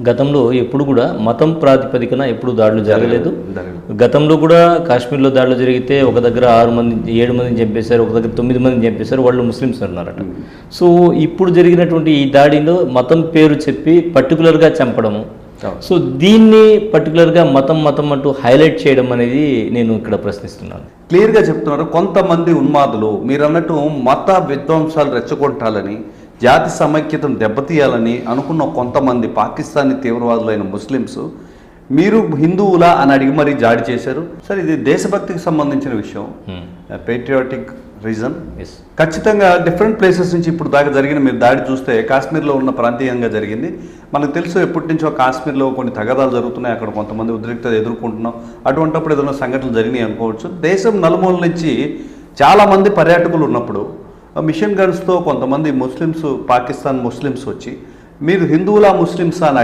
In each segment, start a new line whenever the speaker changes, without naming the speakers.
గతంలో ఎప్పుడు కూడా మతం ప్రాతిపదికన ఎప్పుడు దాడులు జరగలేదు. గతంలో కూడా కాశ్మీర్లో దాడులు జరిగితే ఒక దగ్గర 6 మంది 7 మందిని చంపేశారు, ఒక దగ్గర 9 మందిని చంపేశారు, వాళ్ళు ముస్లిమ్స్ అన్నారట. సో ఇప్పుడు జరిగినటువంటి ఈ దాడిలో మతం పేరు చెప్పి పర్టికులర్గా చంపడము, సో దీన్ని పర్టికులర్గా మతం అంటూ హైలైట్ చేయడం అనేది నేను ఇక్కడ ప్రశ్నిస్తున్నాను.
క్లియర్గా చెప్తున్నారు కొంతమంది ఉన్మాదులు, మీరు అన్నట్టు మత విధ్వంసాలు రెచ్చగొట్టాలని, జాతి సమైక్యతను దెబ్బతీయాలని అనుకున్న కొంతమంది పాకిస్తానీ తీవ్రవాదులైన ముస్లిమ్స్ మీరు హిందువులా అని అడిగి మరీ జాడి చేశారు. సరే, ఇది దేశభక్తికి సంబంధించిన విషయం, పేట్రియాటిక్ రీజన్. ఖచ్చితంగా డిఫరెంట్ ప్లేసెస్ నుంచి ఇప్పుడు దాకా జరిగిన మీరు దాడి చూస్తే కాశ్మీర్లో ఉన్న ప్రాంతీయంగా జరిగింది. మనకు తెలుసు ఎప్పటి నుంచో కాశ్మీర్లో కొన్ని తగాదాలు జరుగుతున్నాయి, అక్కడ కొంతమంది ఉద్రిక్తత ఎదుర్కొంటున్నాం. అటువంటిప్పుడు ఏదైనా సంఘటనలు జరిగినాయి అనుకోవచ్చు. దేశం నలుమూల నుంచి చాలామంది పర్యాటకులు ఉన్నప్పుడు మిషన్ గన్స్తో కొంతమంది ముస్లిమ్స్, పాకిస్తాన్ ముస్లిమ్స్ వచ్చి మీరు హిందువులా ముస్లిమ్సా అని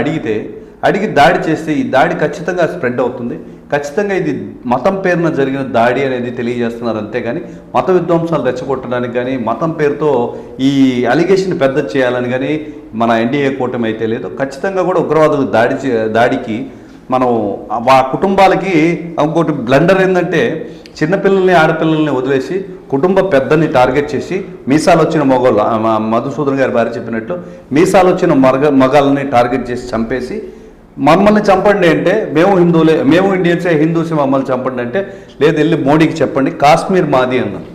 అడిగి దాడి చేస్తే ఈ దాడి ఖచ్చితంగా స్ప్రెడ్ అవుతుంది. ఖచ్చితంగా ఇది మతం పేరున జరిగిన దాడి అనేది తెలియజేస్తున్నారు. అంతేగాని మత విధ్వంసాలు రెచ్చగొట్టడానికి కానీ, మతం పేరుతో ఈ అలిగేషన్ పెద్ద చేయాలని కానీ మన ఎన్డీఏ కూటమి అయితే లేదు. ఖచ్చితంగా కూడా ఉగ్రవాదులు దాడికి మనం ఆ కుటుంబాలకి ఇంకోటి బ్లండర్ ఏంటంటే, చిన్నపిల్లల్ని ఆడపిల్లల్ని వదిలేసి కుటుంబ పెద్దని టార్గెట్ చేసి మీసాలు వచ్చిన మొగోళ్ళు, మధుసూదన్ గారి భార్య చెప్పినట్టు మీసాలు వచ్చిన మగాళ్ళని టార్గెట్ చేసి చంపేసి మమ్మల్ని చంపండి అంటే మేము ఇండియన్సే, హిందూసే, మమ్మల్ని చంపండి అంటే లేదు వెళ్ళి మోడీకి చెప్పండి కాశ్మీర్ మాది అన్నారు.